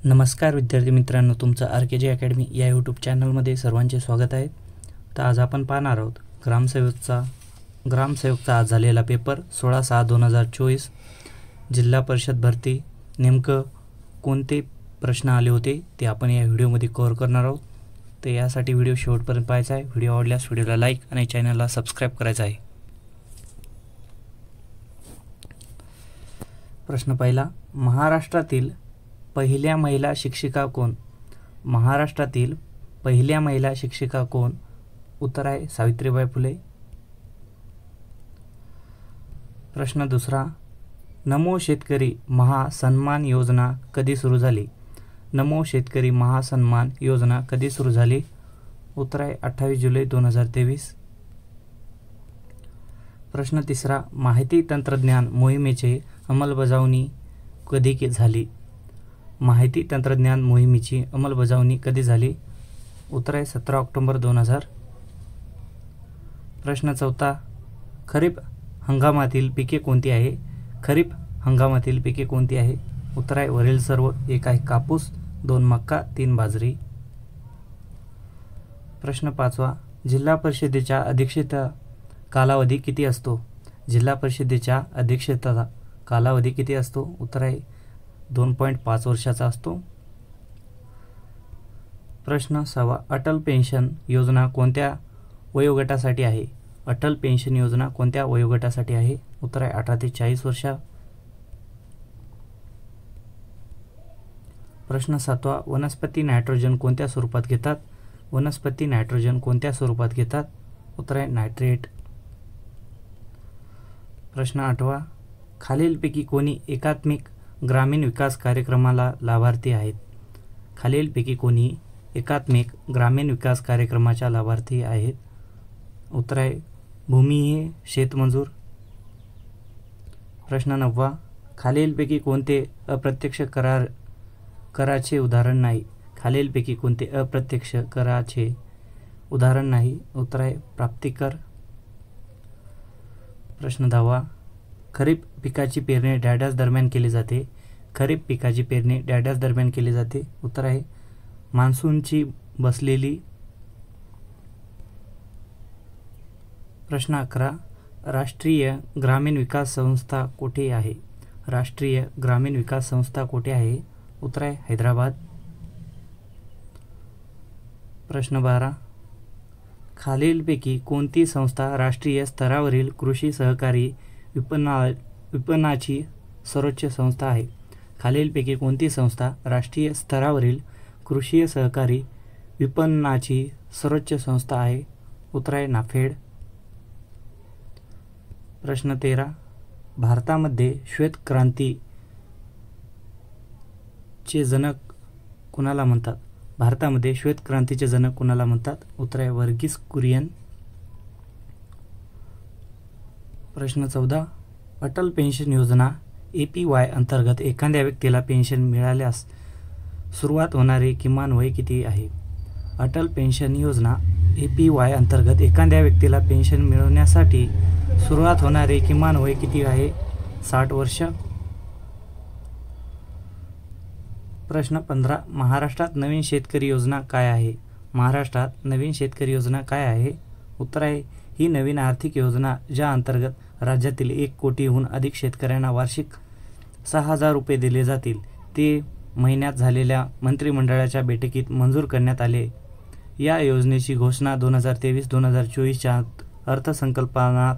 नमस्कार विद्यार्थी मित्रांनो, तुमचं RKG अकॅडमी या यूट्यूब चॅनलमध्ये सर्वांचे स्वागत आहे। तर आज आपण पाहणार आहोत ग्रामसेवकचा आज झालेला पेपर 16/6/2024 जिल्हा परिषद भरती नेमकं कोणते प्रश्न आले होते ते आपण या व्हिडिओमध्ये कव्हर करणार आहोत। तर यासाठी व्हिडिओ शेवटपर्यंत पाहायचा आहे। व्हिडिओ आवडल्यास व्हिडिओला लाईक आणि चॅनलला सबस्क्राइब करायचं आहे। प्रश्न पहिला, महाराष्ट्रातील पहिल्या महिला शिक्षिका कोण? महाराष्ट्रातील पहिल्या महिला शिक्षिका कोण? उत्तर आहे सावित्रीबाई फुले। प्रश्न दुसरा, नमो शेतकरी महासन्मान योजना कधी सुरू झाली? नमो शेतकरी महासन्मान योजना कधी सुरू झाली? उत्तर आहे 28 जुलै 2023। प्रश्न तिसरा, माहिती तंत्रज्ञान मोहिमेची अंमलबजावणी कधी झाली? माहिती तंत्रज्ञान मोहिमेची अंमलबजावणी कधी झाली? उत्तर आहे 17 ऑक्टोबर 2000। प्रश्न चौथा, खरीप हंगामातील पिके कोणती आहे? खरीप हंगामातील पिके कोणती आहे? उत्तर आहे वरील सर्व। एक आहे कापूस, 2 मक्का, 3 बाजरी। प्रश्न पाचवा, जिल्हा परिषदेच्या अध्यक्षता कालावधी किती असतो? जिल्हा परिषदेच्या अध्यक्षता कालावधी किती असतो? उत्तर आहे 2.5 वर्षाचा असतो। प्रश्न 6, अटल पेन्शन योजना कोणत्या वयोगटासाठी आहे? अटल पेन्शन योजना कोणत्या वयोगटासाठी आहे? उत्तर आहे 18 ते 40 वर्ष। प्रश्न 7, वनस्पती नायट्रोजन कोणत्या स्वरूपात घेतात? वनस्पती नायट्रोजन कोणत्या स्वरूपात घेतात? उत्तर आहे नायट्रेट। प्रश्न 8, खालीलपैकी कोणी एकात्मिक ग्रामीण विकास कार्यक्रमाला लाभार्थी आहेत? खालीलपैकी कोणी एकात्मिक ग्रामीण विकास कार्यक्रमाच्या लाभार्थी आहेत? उत्तर आहे भूमिहीन शेतमजूर। प्रश्न 9, खालीलपैकी कोणते अप्रत्यक्ष कराचे उदाहरण नाही? खालीलपैकी कोणते अप्रत्यक्ष कराचे उदाहरण नाही? उत्तर आहे प्राप्तिकर। प्रश्न 10, खरीप पिकाची पेरणी डॅडॅस दरम्यान केली जाते? खरीप पिकाची पेरणी डॅडॅस दरम्यान केली जाते? उत्तर आहे मान्सूनची बसलेली। प्रश्न 11, राष्ट्रीय ग्रामीण विकास संस्था कोठे आहे? राष्ट्रीय ग्रामीण विकास संस्था कोठे आहे? उत्तर आहे हैदराबाद। प्रश्न 12, खालीलपैकी कोणती संस्था राष्ट्रीय स्तरावरील कृषी सहकारी विपणनाची सर्वोच्च संस्था आहे? खालीलपैकी कोणती संस्था राष्ट्रीय स्तरावरील कृषी सहकारी विपणनाची सर्वोच्च संस्था आहे? उत्तर आहे नाफेड। प्रश्न 13, भारतामध्ये श्वेत क्रांतीचे जनक कुणाला म्हणतात? भारतामध्ये श्वेत क्रांतीचे जनक कुणाला म्हणतात? उत्तर आहे वर्गीस कुरियन। प्रश्न 14, अटल पेन्शन योजना APY अंतर्गत एखाद्या व्यक्तीला पेन्शन मिळाल्यास सुरुवात होणारे किमान वय किती आहे? अटल पेन्शन योजना APY अंतर्गत एखाद्या व्यक्तीला पेन्शन मिळवण्यासाठी सुरुवात होणारे किमान वय किती आहे? 60 वर्ष। प्रश्न 15, महाराष्ट्रात नवीन शेतकरी योजना काय आहे? महाराष्ट्रात नवीन शेतकरी योजना काय आहे? उत्तर आहे ही नवीन आर्थिक योजना ज्या अंतर्गत राज्यातील 1 कोटीहून अधिक शेतकऱ्यांना वार्षिक 6,000 रुपये दिले जातील ते महिन्यात झालेल्या मंत्रिमंडळाच्या बैठकीत मंजूर करण्यात आले। या योजनेची घोषणा 2023-2024च्या अर्थसंकल्पात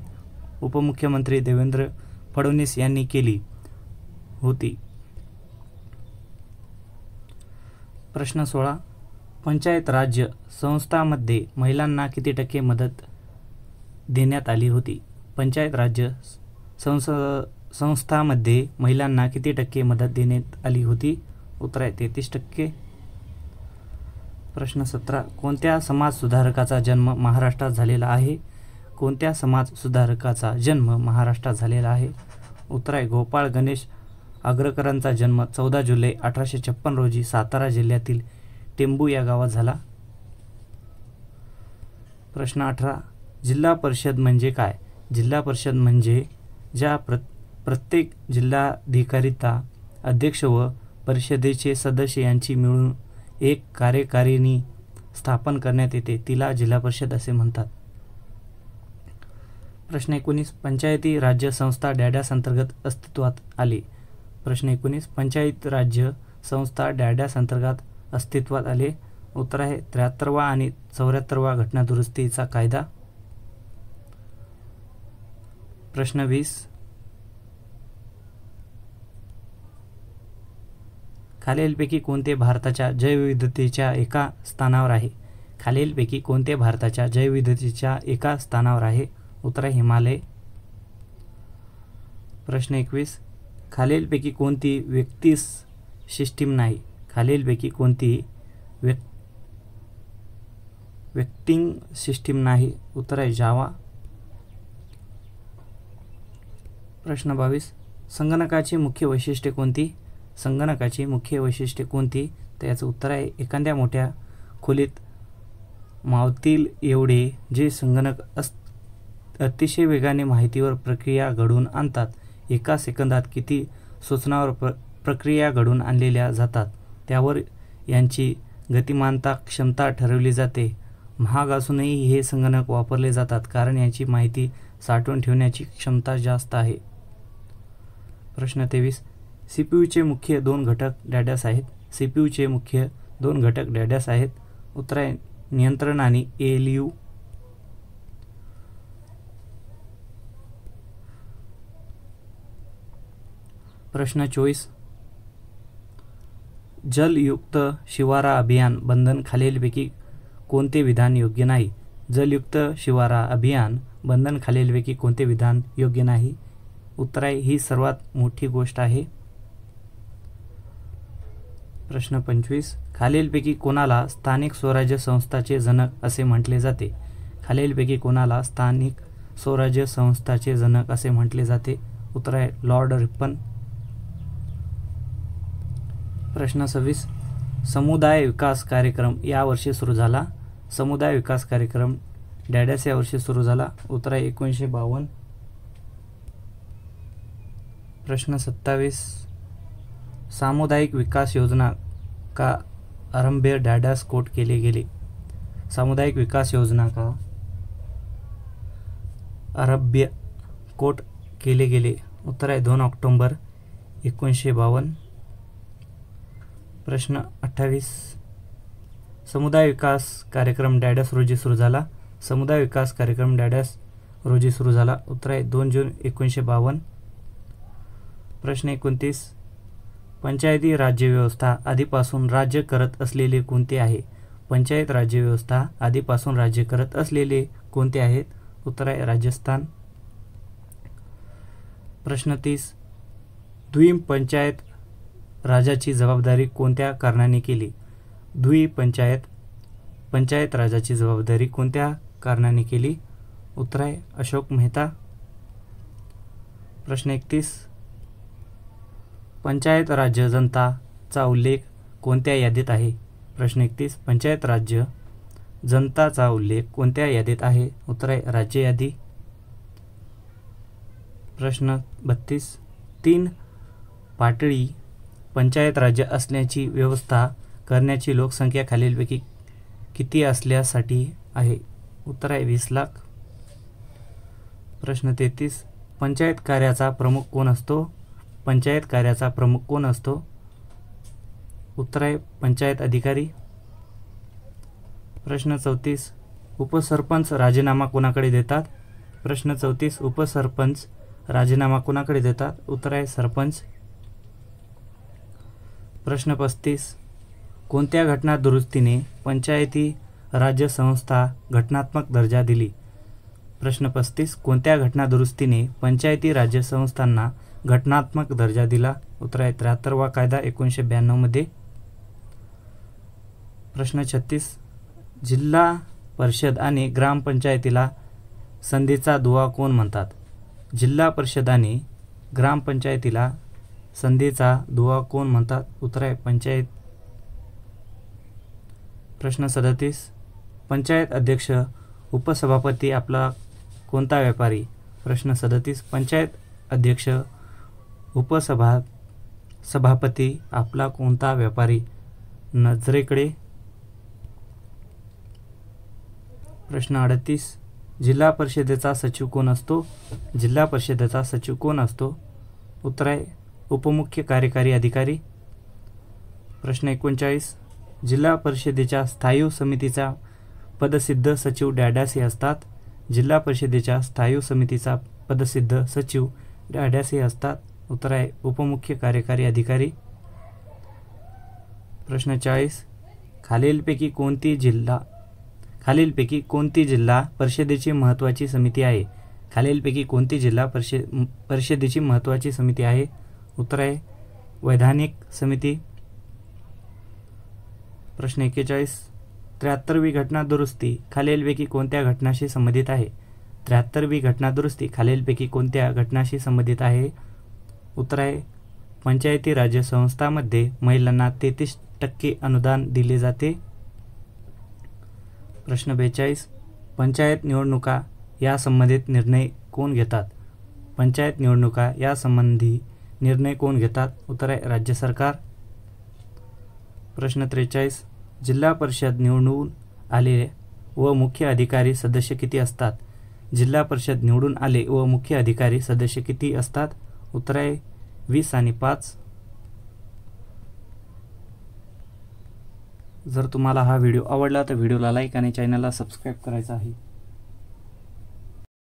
उपमुख्यमंत्री देवेंद्र फडणवीस यांनी केली होती। प्रश्न 16, पंचायत राज्य संस्थांमध्ये महिलांना किती टक्के मदत देण्यात आली होती? पंचायत राज्य संस्थांमध्ये महिलांना किती टक्के मदत देण्यात आली होती? उत्तर आहे 33%। प्रश्न 17, कोणत्या समाज सुधारकाचा जन्म महाराष्ट्रात झालेला आहे? कोणत्या समाज सुधारकाचा जन्म महाराष्ट्रात झालेला आहे? उत्तर आहे गोपाळ गणेश आगरकरांचा जन्म 14 जुलै 1856 रोजी सातारा जिल्ह्यातील टेंबू या गावात झाला। प्रश्न 18, जिल्हा परिषद म्हणजे काय? जिल्हा परिषद म्हणजे ज्या प्रत्येक जिल्हाधिकारीता अध्यक्ष व परिषदेचे सदस्य यांची मिळून एक कार्यकारिणी स्थापन करण्यात येते तिला जिल्हा परिषद असे म्हणतात. प्रश्न 19. पंचायती राज्य संस्था डॅडॅस अंतर्गत अस्तित्वात आली. प्रश्न 19. पंचायत राज्य संस्था डॅडॅस अंतर्गत अस्तित्वात आले. उत्तर आहे 73वा आणि 74वा घटनादुरुस्तीचा कायदा. प्रश्न 20. खालीलपैकी कोणते भारताच्या जैवविविधतेच्या एका स्थानावर आहे? खालीलपैकी कोणते भारताच्या जैवविविधतेच्या एका स्थानावर आहे? उत्तर आहे हिमालय. प्रश्न 21. खालीलपैकी कोणती व्यक्ती सिस्टीम नाही? खालीलपैकी कोणती व्यक्तिंग सिस्टीम नाही? उत्तर आहे जावा. प्रश्न 22. संगणकाची मुख्य वैशिष्ट्ये कोणती? संगणकाची मुख्य वैशिष्ट्ये कोणती? तर याचं उत्तर आहे एखाद्या मोठ्या खोलीत मावतील एवढे जे संगणक अतिशय वेगाने माहितीवर प्रक्रिया घडवून आणतात. एका सेकंदात किती सूचनावर प्रक्रिया घडवून आणलेल्या जातात त्यावर यांची गतिमानता क्षमता ठरवली जाते. महाग असूनही हे संगणक वापरले जातात कारण यांची माहिती साठवून ठेवण्याची क्षमता जास्त आहे. प्रश्न 23. सीपीयूचे मुख्य 2 घटक डॅडॅस आहेत. सीपीयूचे मुख्य 2 घटक डॅडॅस आहेत. उत्तर आहे नियंत्रण आणि ALU. प्रश्न 24. जलयुक्त शिवारा अभियान बंधन खालीलपैकी कोणते विधान योग्य नाही? जलयुक्त शिवारा अभियान बंधन खालीलपैकी कोणते विधान योग्य नाही? उत्तर आहे ही सर्वात मोठी गोष्ट आहे. प्रश्न 25. खालीलपैकी कोणाला स्थानिक स्वराज्य संस्थाचे जनक असे म्हटले जाते? खालीलपैकी कोणाला स्थानिक स्वराज्य संस्थाचे जनक असे म्हटले जाते? उत्तर आहे लॉर्ड रिपन. प्रश्न 26. समुदाय विकास कार्यक्रम यावर्षी सुरू झाला. समुदाय विकास कार्यक्रम डॅडॅस यावर्षी सुरू झाला. उत्तर आहे 1952. प्रश्न 27. सामुदायिक विकास योजना का आरंभ डॅडॅस कोट केले गेले? सामुदायिक विकास योजना का आरंभ कोट केले गेले? उत्तर आहे 2 ऑक्टोबर 1952. प्रश्न 28. समुदाय विकास कार्यक्रम डॅडॅस रोजी सुरू झाला. समुदाय विकास कार्यक्रम डॅडॅस रोजी सुरू झाला. उत्तर आहे 2 जून 1952. प्रश्न 29. पंचायती राज्य व्यवस्था आधीपासून राज्य करत असलेले कोणते आहे? पंचायत राज्य व्यवस्था आधीपासून राज्य करत असलेले कोणते आहेत? उत्तर आहे राजस्थान. प्रश्न 30. द्वीप पंचायत राजाची जबाबदारी कोणत्या कारणाने केली? द्वीप पंचायत राजाची जबाबदारी कोणत्या कारणाने केली? उत्तर आहे अशोक मेहता. प्रश्न 31. पंचायत राज्य जनताचा उल्लेख कोणत्या यादीत आहे? प्रश्न 31. पंचायत राज्य जनताचा उल्लेख कोणत्या यादीत आहे? उत्तर आहे राज्य यादी. प्रश्न 32. 3 पातळी पंचायत राज्य असण्याची व्यवस्था करण्याची लोकसंख्या खालीलपैकी किती असल्यासाठी आहे? उत्तर आहे 20 लाख. प्रश्न 33. पंचायत कार्याचा प्रमुख कोण असतो? पंचायत कार्याचा प्रमुख कोण असतो? उत्तर आहे पंचायत अधिकारी. प्रश्न 34. उपसरपंच राजीनामा कोणाकडे देतात? प्रश्न 34. उपसरपंच राजीनामा कोणाकडे देतात? उत्तर आहे सरपंच. प्रश्न 35. कोणत्या घटना दुरुस्तीने पंचायती राज्य संस्था घटनात्मक दर्जा दिली? प्रश्न 35. कोणत्या घटना दुरुस्तीने पंचायती राज्य संस्थांना घटनात्मक दर्जा दिला? उत्तर आहे 73वा कायदा 1992 मध्ये. प्रश्न 36. जिल्हा परिषद आणि ग्रामपंचायतीला संधीचा दुवा कोण म्हणतात? जिल्हा परिषद आणि ग्रामपंचायतीला संधीचा दुवा कोण म्हणतात? उत्तर आहे पंचायत. प्रश्न 37. पंचायत अध्यक्ष उपसभापती आपला कोणता व्यापारी? प्रश्न 37. पंचायत अध्यक्ष सभापती आपला कोणता व्यापारी नजरेकडे? प्रश्न 38, जिल्हा परिषदेचा सचिव कोण असतो? जिल्हा परिषदेचा सचिव कोण असतो? उत्तर आहे उपमुख्य कार्यकारी अधिकारी. प्रश्न 39, जिल्हा परिषदेच्या स्थायी समितीचा पदसिद्ध सचिव डॅडॅस हे असतात. जिल्हा परिषदेच्या स्थायी समितीचा पदसिद्ध सचिव डॅडॅस हे असतात. उत्तर आहे उपमुख्य कार्यकारी अधिकारी. प्रश्न 40, खालीलपैकी कोणती जिल्हा परिषदेची महत्त्वाची समिती आहे? खालीलपैकी कोणती जिल्हा परिषदेची महत्त्वाची समिती आहे? उत्तर आहे वैधानिक समिती. प्रश्न 41, 73वी घटना दुरुस्ती खालीलपैकी कोणत्या घटनाशी संबंधित आहे? 73वी घटना दुरुस्ती खालीलपैकी कोणत्या घटनाशी संबंधित आहे? उत्तर आहे पंचायती राज संस्थांमध्ये महिलांना 33% अनुदान दिले जाते. प्रश्न 42, पंचायत निवडणुका यासंबंधित निर्णय कोण घेतात? पंचायत निवडणुका यासंबंधी निर्णय कोण घेतात? उत्तर आहे राज्य सरकार. प्रश्न 43, जिल्हा परिषद निवडून आले व मुख्य अधिकारी सदस्य किती असतात? जिल्हा परिषद निवडून आले व मुख्य अधिकारी सदस्य किती असतात? उत्तर आहे 20 आणि 5. जर तुम्हाला हा व्हिडिओ आवडला तर व्हिडिओला लाईक आणि चॅनलला सबस्क्राईब करायचं आहे.